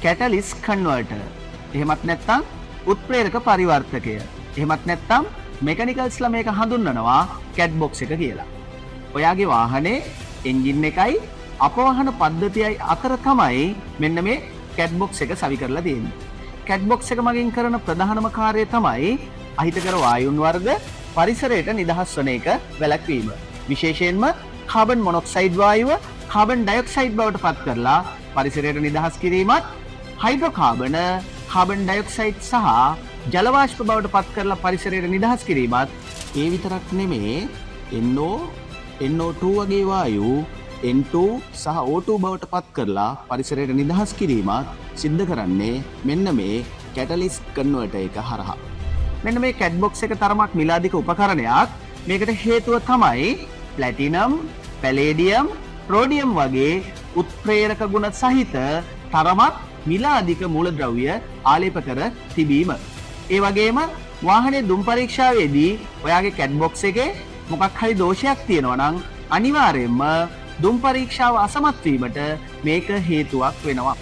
කැටලිස් converter. එහෙමත් නැත්නම් උත්ප්‍රේරක පරිවර්තකය. එහෙමත් නැත්නම් මෙකැනිකල්ස්ලා මේක හඳුන්වනවා කැට් බොක්ස් එක කියලා. ඔයාගේ වාහනේ එන්ජින් එකයි අපවාහන පද්ධතියයි අතර තමයි මෙන්න මේ කැට් බොක්ස් එක සවි කරලා තියෙන්නේ. කැට් බොක්ස් එක මගින් කරන ප්‍රධානම කාර්යය තමයි අහිතකර වායුන් වර්ග පරිසරයට නිදහස් වන එක වැළැක්වීම. විශේෂයෙන්ම කාබන් මොනොක්සයිඩ් වායුව කාබන් ඩයොක්සයිඩ් බවට පත් කරලා පරිසරයට නිදහස් කිරීමත්, හයිඩ්‍රෝකාබන කාබන් ඩයොක්සයිඩ් සහ ජල වාෂ්ප බවට පත් කරලා පරිසරයට නිදහස් කිරීමත්, ඒ විතරක් නෙමේ NO2 වගේ වායු N2 සහ O2 බවට පත් කරලා පරිසරයට නිදහස් කිරීමත් සිද්ධ කරන්නේ මෙන්න මේ කැටලිස් කන්වර්ටර් එක හරහා. මෙන්න මේ කැට් බොක්ස් එක තරමක් මිලාදික උපකරණයක්. මේකට හේතුව තමයි ප්ලැටිනම්, පැලේඩියම්, රෝඩියම් වගේ උත්ප්‍රේරක ගුණ සහිත තරමක් මිලාදික මූලද්‍රව්‍ය ආලේප කර තිබීම. ඒ වගේම වාහනේ දුම් පරීක්ෂාවේදී ඔයාගේ කැට් බොක්ස් එකේ මොකක් හරි දෝෂයක් තියෙනවා නම් අනිවාර්යයෙන්ම දුම් පරීක්ෂාව අසමත් වීමට මේක හේතුවක් වෙනවා.